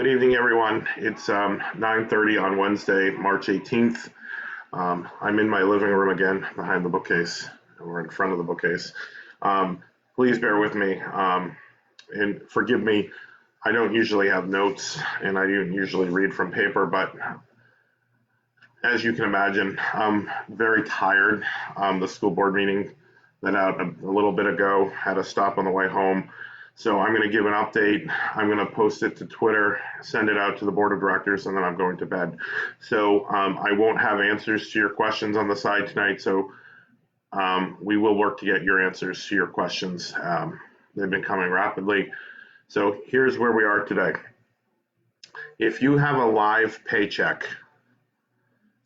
Good evening, everyone. It's 9:30 on Wednesday, March 18th. I'm in my living room again, behind the bookcase, or in front of the bookcase. Please bear with me and forgive me. I don't usually have notes, and I don't usually read from paper, but as you can imagine, I'm very tired. The school board meeting that out a little bit ago had a stop on the way home. So I'm going to give an update. I'm going to post it to Twitter, send it out to the board of directors, and then I'm going to bed. So I won't have answers to your questions on the side tonight. So we will work to get your answers to your questions. They've been coming rapidly. So here's where we are today. If you have a live paycheck,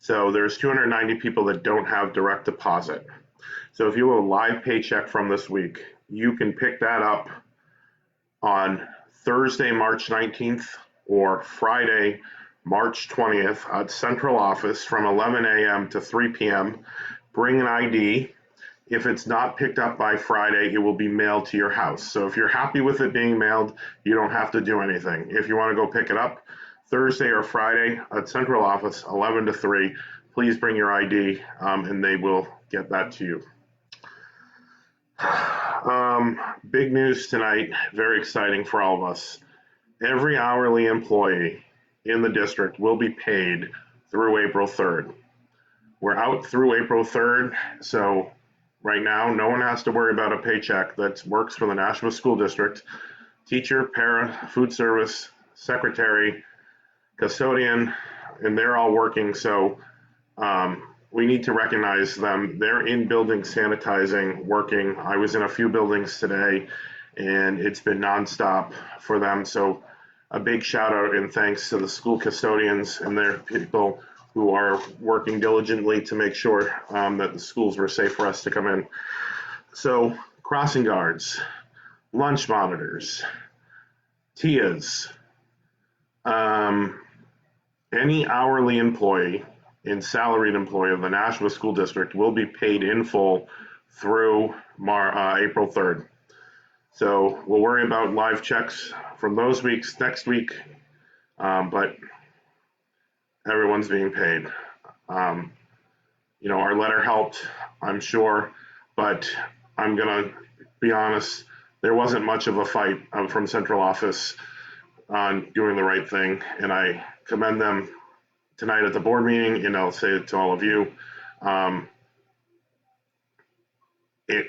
so there's 290 people that don't have direct deposit. So if you have a live paycheck from this week, you can pick that up on Thursday, March 19th or Friday, March 20th at central office from 11 a.m. to 3 p.m. Bring an ID. If it's not picked up by Friday, it will be mailed to your house. So if you're happy with it being mailed, you don't have to do anything. If you want to go pick it up Thursday or Friday at central office, 11 to 3, please bring your ID and they will get that to you. Big news tonight, very exciting for all of us. Every hourly employee in the district will be paid through April 3rd. We're out through April 3rd, so right now no one has to worry about a paycheck that works for the Nashua School District. Teacher, para, food service, secretary, custodian, and they're all working, so we need to recognize them. They're in buildings sanitizing, working. I was in a few buildings today, and it's been nonstop for them. So a big shout out and thanks to the school custodians and their people who are working diligently to make sure that the schools were safe for us to come in. So crossing guards, lunch monitors, TIAs, any hourly employee and salaried employee of the Nashua School District will be paid in full through April 3rd. So we'll worry about live checks from those weeks next week, but everyone's being paid. Our letter helped, I'm sure, but I'm going to be honest, there wasn't much of a fight from central office on doing the right thing, and I commend them tonight at the board meeting, and I'll say it to all of you. They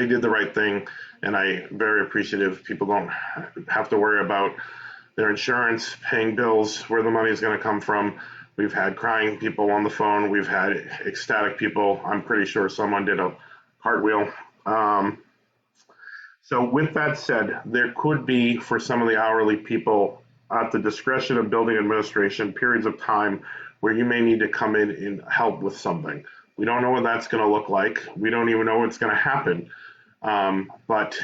did the right thing, and I'm very appreciative. People don't have to worry about their insurance, paying bills, where the money is going to come from. We've had crying people on the phone. We've had ecstatic people. I'm pretty sure someone did a cartwheel. So with that said, there could be, for some of the hourly people, at the discretion of building administration, periods of time where you may need to come in and help with something. We don't know what that's going to look like. We don't even know what's going to happen. But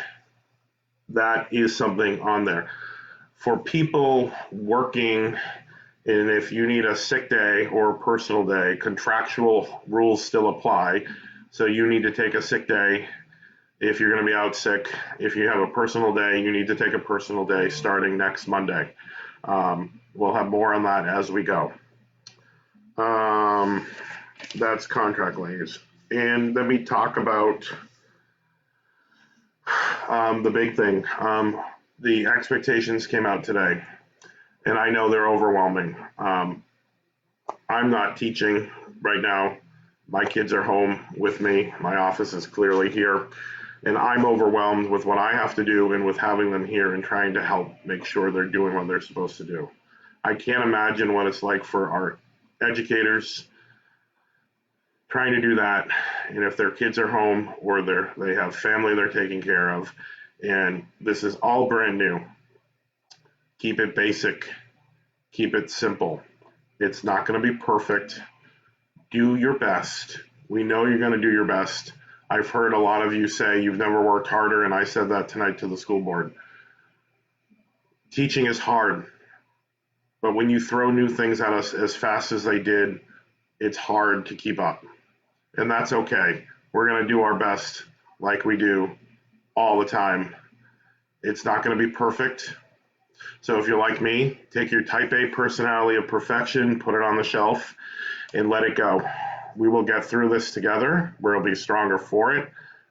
that is something on there. For people working, and if you need a sick day or a personal day, contractual rules still apply. So you need to take a sick day if you're going to be out sick. If you have a personal day, you need to take a personal day starting next Monday. We'll have more on that as we go. That's contract language. And let me talk about the big thing. The expectations came out today, and I know they're overwhelming. I'm not teaching right now. My kids are home with me. My office is clearly here. And I'm overwhelmed with what I have to do and with having them here and trying to help make sure they're doing what they're supposed to do. I can't imagine what it's like for our educators trying to do that. And if their kids are home or they have family they're taking care of, and this is all brand new. Keep it basic. Keep it simple. It's not going to be perfect. Do your best. We know you're going to do your best. I've heard a lot of you say you've never worked harder, and I said that tonight to the school board. Teaching is hard, but when you throw new things at us as fast as they did, it's hard to keep up, and that's okay. We're going to do our best like we do all the time. It's not going to be perfect. So if you're like me, take your type A personality of perfection, put it on the shelf, and let it go. We will get through this together. We'll be stronger for it.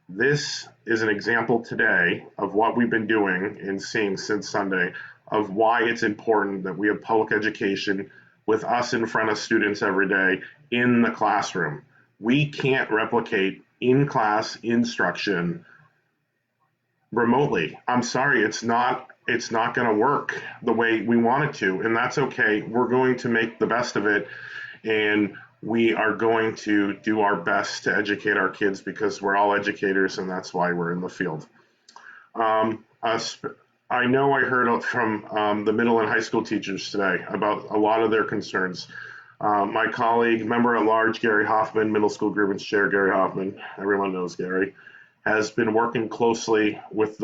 This is an example today of what we've been doing and seeing since Sunday of why it's important that we have public education with us in front of students every day in the classroom. We can't replicate in-class instruction remotely. I'm sorry, it's not going to work the way we want it to, and that's okay. We're going to make the best of it, and we are going to do our best to educate our kids because we're all educators, and that's why we're in the field. I know I heard from the middle and high school teachers today about a lot of their concerns. My colleague, member at large Gary Hoffman, middle school grievance chair Gary Hoffman, everyone knows Gary, has been working closely with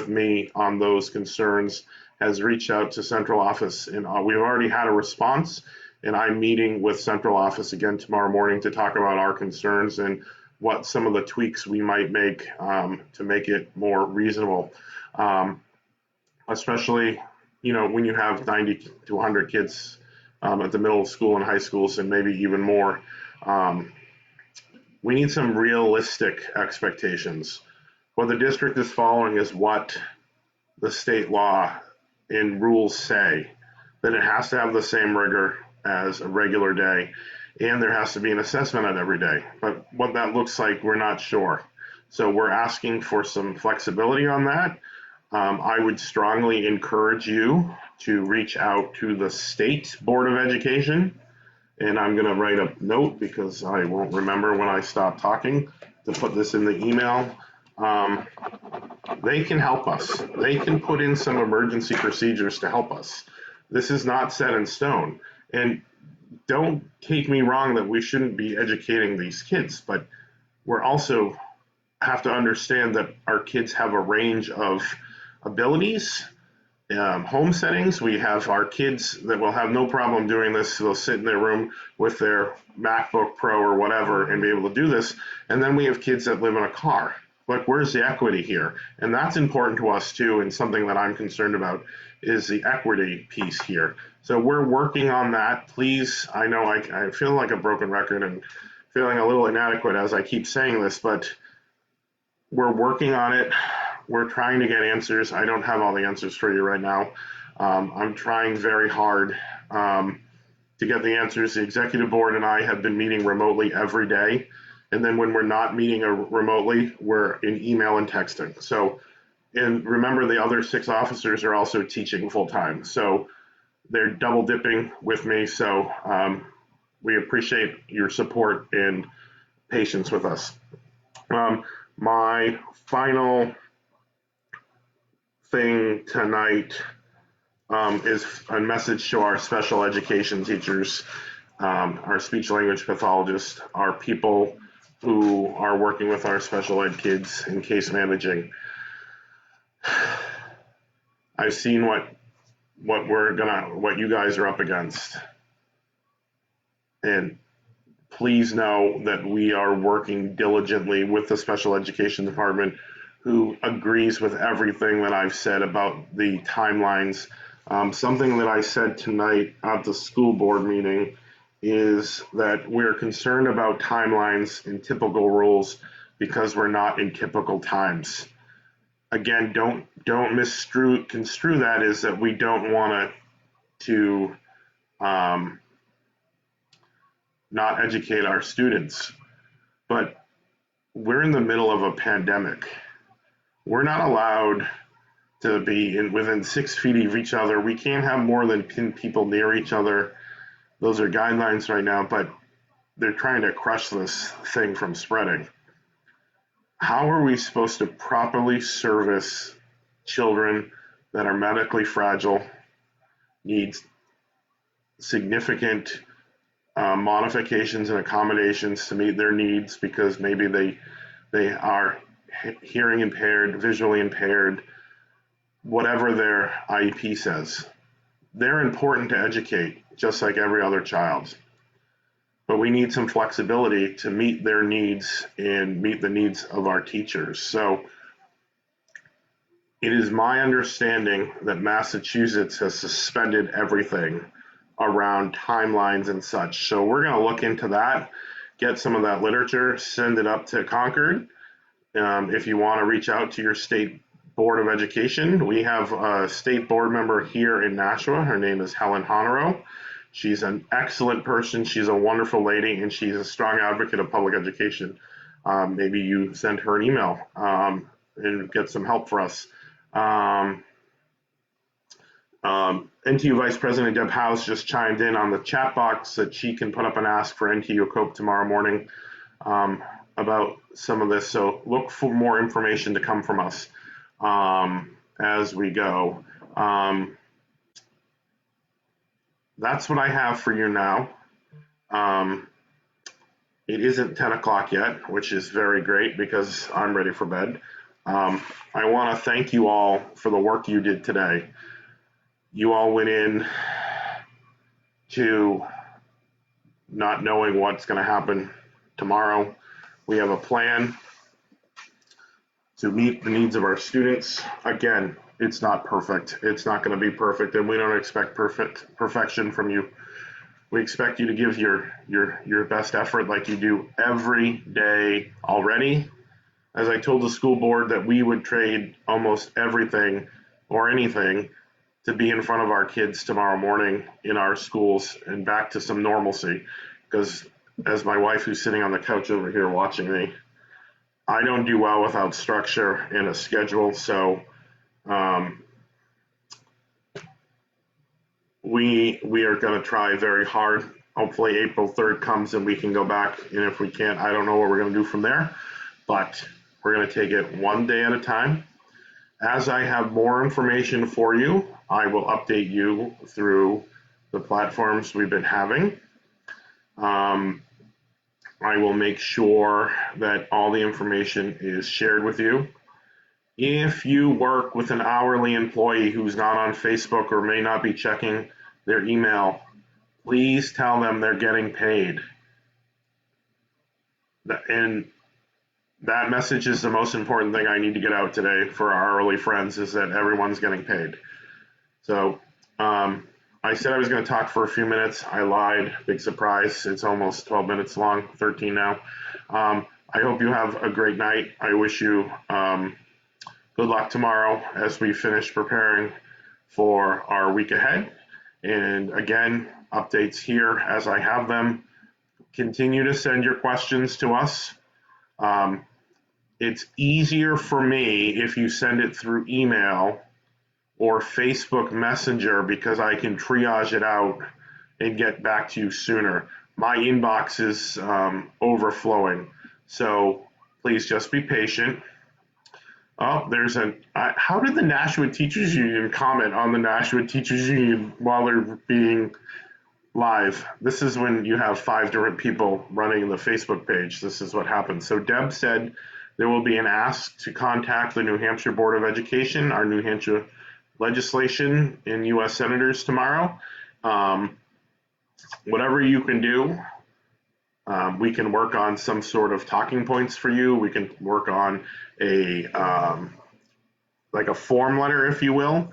me on those concerns, has reached out to central office, and we've already had a response. And I'm meeting with central office again tomorrow morning to talk about our concerns and what some of the tweaks we might make to make it more reasonable. Especially, when you have 90 to 100 kids at the middle school and high schools, and maybe even more. We need some realistic expectations. What the district is following is what the state law and rules say, that it has to have the same rigor as a regular day, and there has to be an assessment on every day. But what that looks like, we're not sure. So we're asking for some flexibility on that. I would strongly encourage you to reach out to the state Board of Education, and I'm going to write a note because I won't remember when I stop talking to put this in the email. They can help us. They can put in some emergency procedures to help us. This is not set in stone. And don't take me wrong that we shouldn't be educating these kids, but we're also have to understand that our kids have a range of abilities, home settings. We have our kids that will have no problem doing this. They'll sit in their room with their MacBook Pro or whatever and be able to do this. And then we have kids that live in a car. Like, where's the equity here? And that's important to us too, and something that I'm concerned about is the equity piece here. So we're working on that. Please, I know I feel like a broken record and feeling a little inadequate as I keep saying this, but we're working on it. We're trying to get answers. I don't have all the answers for you right now. I'm trying very hard to get the answers. The executive board and I have been meeting remotely every day. And then when we're not meeting remotely, we're in email and texting. So, and remember, the other 6 officers are also teaching full time. So they're double dipping with me. So we appreciate your support and patience with us. My final thing tonight is a message to our special education teachers, our speech language pathologists, our people who are working with our special ed kids in case managing. I've seen what you guys are up against. And please know that we are working diligently with the special education department, who agrees with everything that I've said about the timelines. Something that I said tonight at the school board meeting is that we're concerned about timelines and typical rules because we're not in typical times. Again, don't construe that as that we don't want to not educate our students, but we're in the middle of a pandemic. We're not allowed to be within 6 feet of each other. We can't have more than 10 people near each other. Those are guidelines right now, but they're trying to crush this thing from spreading. How are we supposed to properly service children that are medically fragile, need significant modifications and accommodations to meet their needs because maybe they are hearing impaired, visually impaired, whatever their IEP says? They're important to educate, just like every other child. But we need some flexibility to meet their needs and meet the needs of our teachers. So It is my understanding that Massachusetts has suspended everything around timelines and such. So we're going to look into that, get some of that literature, send it up to Concord. If you want to reach out to your state board of education, we have a state board member here in Nashua. Her name is Helen Honoro. She's an excellent person. She's a wonderful lady, and she's a strong advocate of public education. Maybe you send her an email and get some help for us. NTU Vice President Deb House just chimed in on the chat box that she can put up an ask for NTU COPE tomorrow morning about some of this. So look for more information to come from us as we go. That's what I have for you now. It isn't 10 o'clock yet, which is very great because I'm ready for bed. I want to thank you all for the work you did today. You all went in to not knowing what's going to happen tomorrow. We have a plan to meet the needs of our students. Again, it's not perfect. It's not going to be perfect, and we don't expect perfection from you. We expect you to give your best effort like you do every day already. As I told the school board that we would trade almost everything or anything to be in front of our kids tomorrow morning in our schools and back to some normalcy. Because as my wife, who's sitting on the couch over here watching me, I don't do well without structure and a schedule. So we are going to try very hard. Hopefully April 3rd comes and we can go back. And if we can't, I don't know what we're going to do from there. But we're going to take it one day at a time. As I have more information for you, I will update you through the platforms we've been having. I will make sure that all the information is shared with you. If you work with an hourly employee who's not on Facebook or may not be checking their email, please tell them they're getting paid. And that message is the most important thing I need to get out today for our hourly friends, is that everyone's getting paid. So I said I was going to talk for a few minutes. I lied. Big surprise. It's almost 12 minutes long, 13 now. I hope you have a great night. I wish you good luck tomorrow as we finish preparing for our week ahead. And again, updates here as I have them. Continue to send your questions to us. It's easier for me if you send it through email or Facebook Messenger because I can triage it out and get back to you sooner. My inbox is overflowing, so please just be patient. Oh, how did the Nashua Teachers Union comment on the Nashua Teachers Union while they're being live? This is when you have 5 different people running the Facebook page. This is what happens. So Deb said there will be an ask to contact the New Hampshire Board of Education, our New Hampshire legislation and U.S. senators tomorrow. Whatever you can do, we can work on some sort of talking points for you. We can work on a like a form letter, if you will,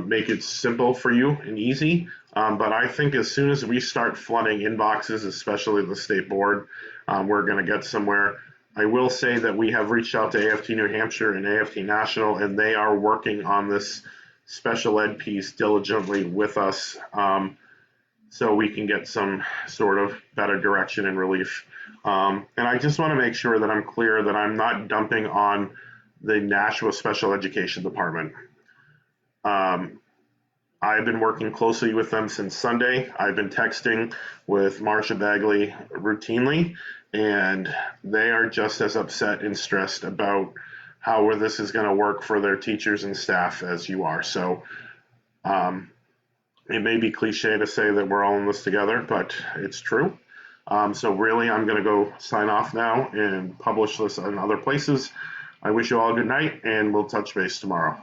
make it simple for you and easy. But I think as soon as we start flooding inboxes, especially the state board, we're going to get somewhere. I will say that we have reached out to AFT New Hampshire and AFT National, and they are working on this special ed piece diligently with us, so we can get some sort of better direction and relief. And I just want to make sure that I'm clear that I'm not dumping on the Nashua Special Education Department. I've been working closely with them since Sunday. I've been texting with Marcia Bagley routinely, and they are just as upset and stressed about how this is going to work for their teachers and staff as you are. So it may be cliche to say that we're all in this together, but it's true. So really, I'm going to go sign off now and publish this in other places. I wish you all a good night, and we'll touch base tomorrow.